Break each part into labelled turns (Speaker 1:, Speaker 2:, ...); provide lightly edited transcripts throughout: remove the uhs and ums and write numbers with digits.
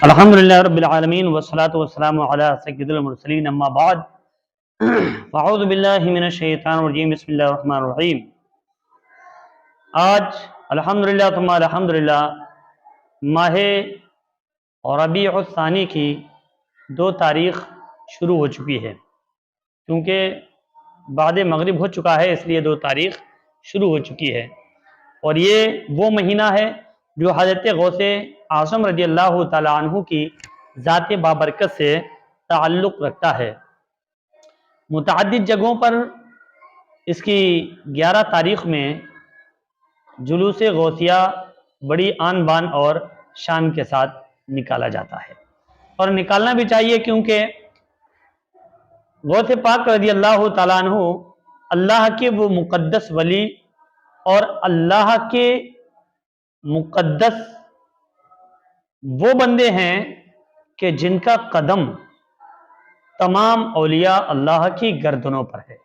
Speaker 1: الحمدللہ رب العالمین والصلاة والسلام علی سید المرسلین اما بعد فاعوذ باللہ من الشیطان الرجیم بسم اللہ الرحمن الرحیم۔ آج الحمدللہ ثم الحمدللہ ماہ ربیع الثانی کی 2 تاریخ شروع ہو چکی ہے، کیونکہ بعد مغرب ہو چکا ہے اس لیے 2 تاریخ شروع ہو چکی ہے، اور یہ وہ مہینہ ہے جو حضرت غوث اعظم رضی اللہ تعالیٰ عنہ کی ذات بابرکت سے تعلق رکھتا ہے۔ متعدد جگہوں پر اس کی 11 تاریخ میں جلوس غوثیہ بڑی آن بان اور شان کے ساتھ نکالا جاتا ہے، اور نکالنا بھی چاہیے، کیونکہ غوث پاک رضی اللہ تعالیٰ عنہ اللہ کے وہ مقدس ولی اور اللہ کے مقدس وہ بندے ہیں کہ جن کا قدم تمام اولیاء اللہ کی گردنوں پر ہے۔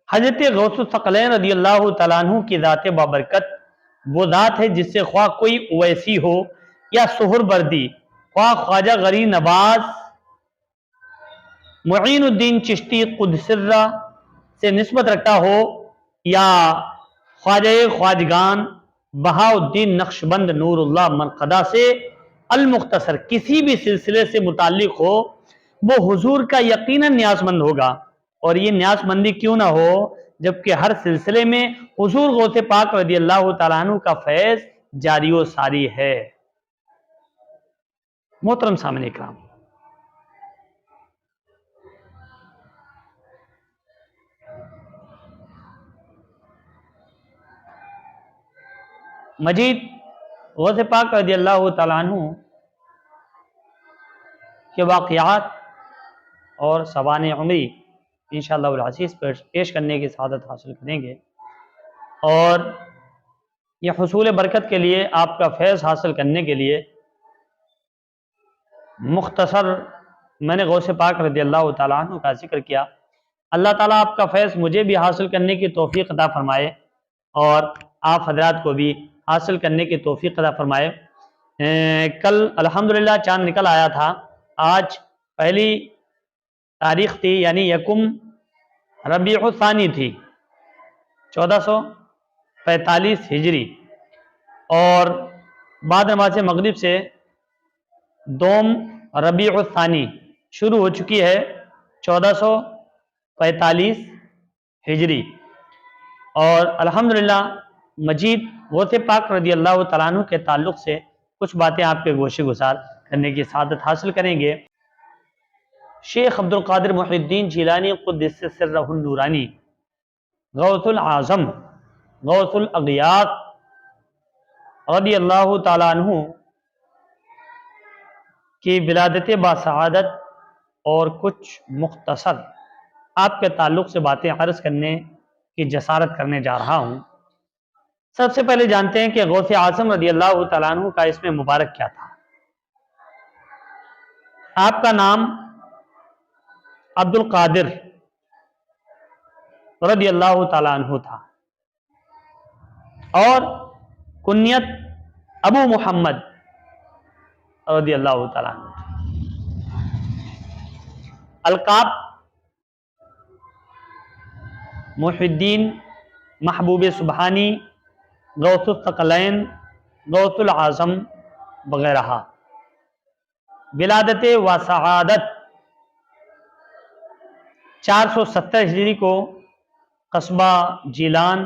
Speaker 1: حضرت غوث الثقلین رضی اللہ تعالیٰ عنہ کی ذات بابرکت وہ ذات ہے جس سے خواہ کوئی اویسی ہو یا سہروردی، خواہ خواجہ غری نواز، معین الدین چشتی قدسرہ سے نسبت رکھتا ہو، یا خواجہ خواجگان بہاء الدین نقشبند نور اللہ مرقدہ سے المختصر کسی بھی سلسلے سے متعلق ہو، وہ حضور کا یقیناً نیاز مند ہوگا۔ اور یہ نیاز مندی کیوں نہ ہو جبکہ ہر سلسلے میں حضور غوث پاک رضی اللہ تعالیٰ عنہ کا فیض جاری و ساری ہے۔ محترم سامعین کرام، مجید غوث پاک رضی اللہ تعالیٰ عنہ کے واقعات اور سوانح عمری انشاءاللہ العزیز پیش کرنے کی سعادت حاصل کریں گے، اور یہ حصول برکت کے لیے، آپ کا فیض حاصل کرنے کے لیے مختصر میں نے غوث پاک رضی اللہ تعالیٰ عنہ کا ذکر کیا۔ اللہ تعالیٰ آپ کا فیض مجھے بھی حاصل کرنے کی توفیق عطا فرمائے، اور آپ حضرات کو بھی حاصل کرنے کی توفیق عطا فرمائے۔ کل الحمدللہ چاند نکل آیا تھا، آج پہلی تاریخ تھی، یعنی یکم ربیع الثانی تھی، 1445 ہجری، اور بعد نماز مغرب سے دوم ربیع الثانی شروع ہو چکی ہے، 1445 ہجری، اور الحمدللہ مجید غوث پاک رضی اللہ تعالیٰ عنہ کے تعلق سے کچھ باتیں آپ کے گوشے گزار کرنے کی سعادت حاصل کریں گے۔ شیخ عبد القادر محی الدین جیلانی قدس سرہ النورانی، غوث العظم، غوث الاغیاث رضی اللہ تعالیٰ عنہ کی ولادت باسعادت اور کچھ مختصر آپ کے تعلق سے باتیں عرض کرنے کی جسارت کرنے جا رہا ہوں۔ سب سے پہلے جانتے ہیں کہ غوث اعظم رضی اللہ تعالیٰ عنہ کا اسم مبارک کیا تھا۔ آپ کا نام عبد القادر رضی اللہ تعالیٰ عنہ تھا، اور کنیت ابو محمد رضی اللہ تعالیٰ عنہ تھا۔ القاب محی الدین، محبوب سبحانی، غوث الثقلین، غوث العظم وغیرہ۔ ولادت و سعادت 470 ہجری کو قصبہ جیلان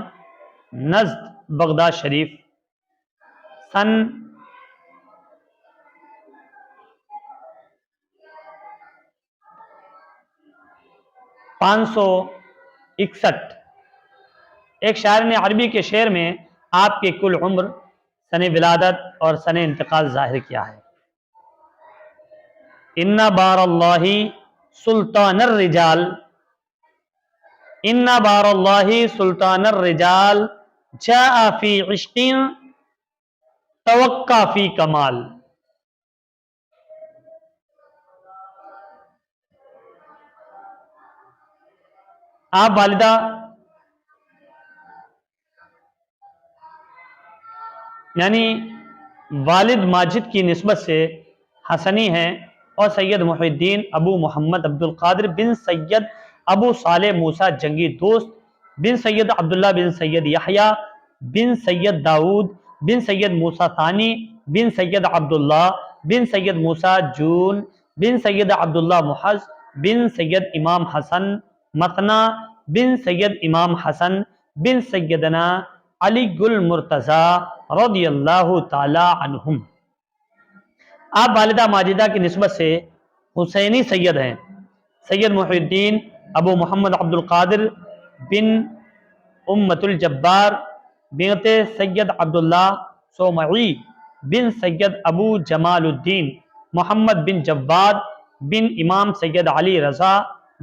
Speaker 1: نزد بغداد شریف، سن 561 ایک شاعر نے عربی کے شعر میں آپ کے کل عمر، سن ولادت اور سن انتقال ظاہر کیا ہے۔ ان بار اللہ سلطان الرجال، ان بار اللہ سلطان الرجال، جاء فی عشق توقع فی کمال۔ آپ والدہ یعنی والد ماجد کی نسبت سے حسنی ہیں، اور سید محی الدین ابو محمد عبد القادر بن سید ابو صالح موسیٰ جنگی دوست بن سید عبداللہ بن سید یحییٰ بن سید داؤد بن سید موسیٰ ثانی بن سید عبداللہ بن سید موسیٰ جون بن سید عبداللہ محض بن سید امام حسن مثنى بن سید امام حسن بن سیدنا علی گل مرتضیٰ رضی اللہ تعالی عنہم۔ آپ والدہ ماجدہ کی نسبت سے حسینی سید ہیں۔ سید محی الدین ابو محمد عبد القادر بن امت الجبار بنت سید عبداللہ صومعی بن سید ابو جمال الدین محمد بن جواد بن امام سید علی رضا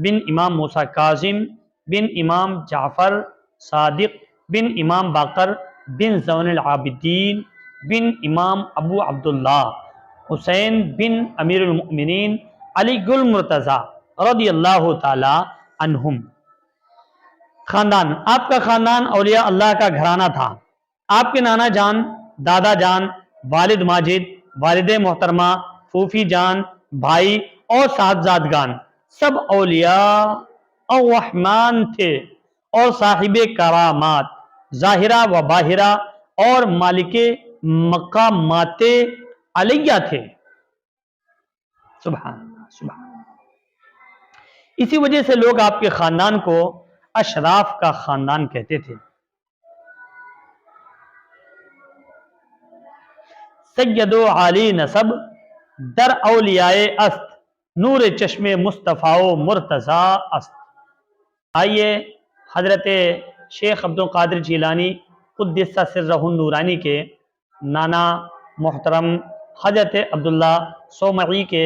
Speaker 1: بن امام موسیٰ کاظم بن امام جعفر صادق بن امام باقر بن زون العابدین بن امام ابو عبداللہ حسین بن امیر المؤمنین علی گل مرتضیٰ رضی اللہ تعالی عنہم۔ خاندان، آپ کا خاندان اولیاء اللہ کا گھرانہ تھا۔ آپ کے نانا جان، دادا جان، والد ماجد، والد محترمہ، پھوپھی جان، بھائی اور صاحبزادگان سب اولیاء الرحمن تھے اور صاحب کرامات ظاہرہ و باہرہ اور مالک مقامات علیہ تھے۔ سبحان اللہ، سبحان اللہ۔ اسی وجہ سے لوگ آپ کے خاندان کو اشراف کا خاندان کہتے تھے۔ سید و عالی نسب در اولیاء است، نور چشم مصطفیٰ و مرتضیٰ است۔ آئیے حضرت شیخ عبد القادر جیلانی قدس سرہ النورانی کے نانا محترم حضرت عبداللہ صومعی کے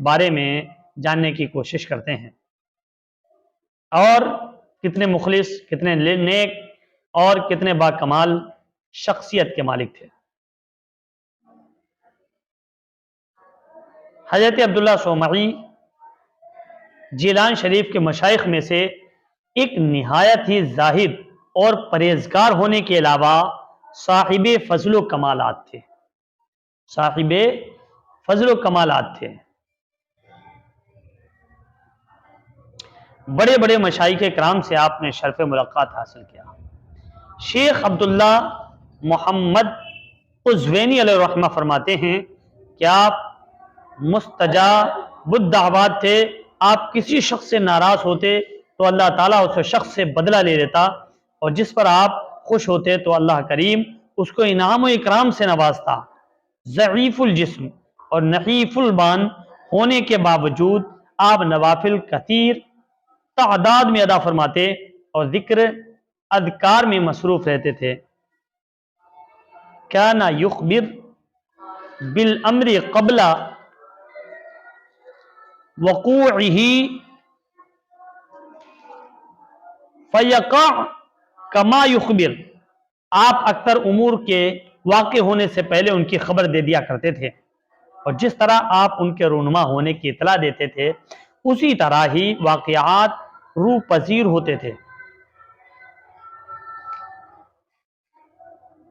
Speaker 1: بارے میں جاننے کی کوشش کرتے ہیں، اور کتنے مخلص، کتنے نیک اور کتنے باکمال شخصیت کے مالک تھے۔ حضرت عبداللہ صومعی جیلان شریف کے مشائخ میں سے ایک نہایت ہی زاہد اور پرہیزگار ہونے کے علاوہ صاحب فضل و کمالات تھے، صاحب فضل و کمالات تھے۔ بڑے بڑے مشائخ کرام سے آپ نے شرف ملاقات حاصل کیا۔ شیخ عبداللہ محمد قزوینی علیہ الرحمہ فرماتے ہیں کہ آپ مستجاب الدعوات تھے۔ آپ کسی شخص سے ناراض ہوتے تو اللہ تعالیٰ اس شخص سے بدلہ لے لیتا، اور جس پر آپ خوش ہوتے تو اللہ کریم اس کو انعام و اکرام سے نوازتا۔ ضعیف الجسم اور نحیف البان ہونے کے باوجود آپ نوافل کثیر تعداد میں ادا فرماتے اور ذکر اذکار میں مصروف رہتے تھے۔ کان یخبر بالامر قبل وقوعہ فیقع کما یخبر، آپ اکثر امور کے واقع ہونے سے پہلے ان کی خبر دے دیا کرتے تھے، اور جس طرح آپ ان کے رونما ہونے کی اطلاع دیتے تھے اسی طرح ہی واقعات روح پذیر ہوتے تھے۔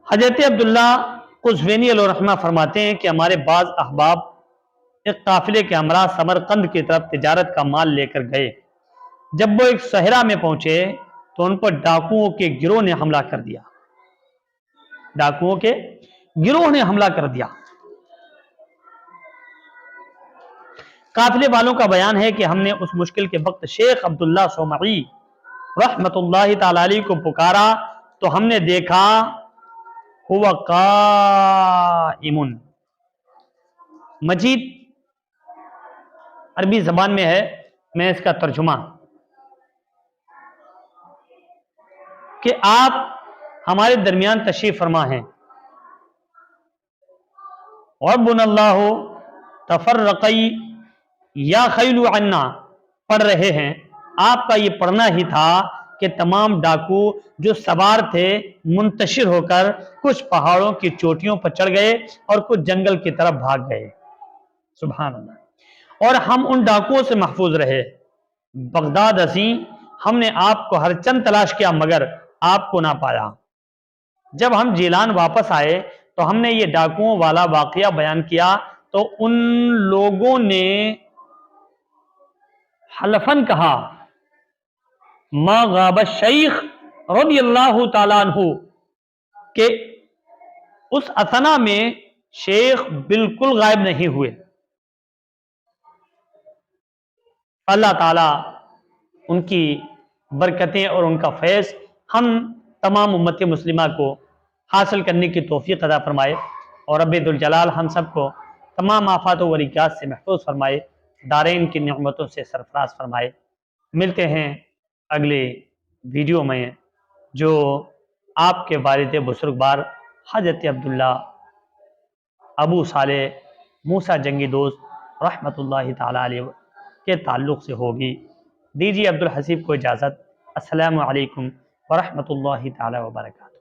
Speaker 1: حضرت عبداللہ قزوینی علیہ الرحمہ فرماتے ہیں کہ ہمارے بعض احباب ایک قافلے کے ہمراہ سمرقند کی طرف تجارت کا مال لے کر گئے۔ جب وہ ایک صحرا میں پہنچے تو ان پر ڈاکوؤں کے گروہ نے حملہ کر دیا، ڈاکوؤں کے گروہ نے حملہ کر دیا۔ قافلے والوں کا بیان ہے کہ ہم نے اس مشکل کے وقت شیخ عبداللہ صومعی رحمت اللہ تعالی علیہ کو پکارا تو ہم نے دیکھا ہوا قائم، مجید عربی زبان میں ہے، میں اس کا ترجمہ کہ آپ ہمارے درمیان تشریف فرما ہیں، ربنا اللہ تفرقی یا خیل عنا پڑھ رہے ہیں۔ آپ کا یہ پڑھنا ہی تھا کہ تمام ڈاکو جو سوار تھے منتشر ہو کر کچھ پہاڑوں کی چوٹیوں پر چڑھ گئے اور کچھ جنگل کی طرف بھاگ گئے۔ سبحان اللہ۔ اور ہم ان ڈاکوؤں سے محفوظ رہے۔ بغداد عظیم، ہم نے آپ کو ہر چند تلاش کیا مگر آپ کو نہ پایا۔ جب ہم جیلان واپس آئے تو ہم نے یہ ڈاکوؤں والا واقعہ بیان کیا تو ان لوگوں نے حلفاً کہا ما غاب الشیخ رضی اللہ تعالیٰ عنہ کہ اس اثنا میں شیخ بالکل غائب نہیں ہوئے. اللہ تعالیٰ ان کی برکتیں اور ان کا فیض ہم تمام امت مسلمہ کو حاصل کرنے کی توفیق عطا فرمائے اور رب ذوالجلال ہم سب کو تمام آفات و ورجات سے محفوظ فرمائے، دارین کی نعمتوں سے سرفراز فرمائے. ملتے ہیں اگلے ویڈیو میں جو آپ کے والد بزرگوار حضرت عبداللہ ابو صالح موسیٰ جنگی دوست رحمۃ اللہ تعالیٰ علیہ کے تعلق سے ہوگی. دیجیے عبدالحسیب کو اجازت. السلام علیکم ورحمۃ اللہ تعالیٰ وبرکاتہ.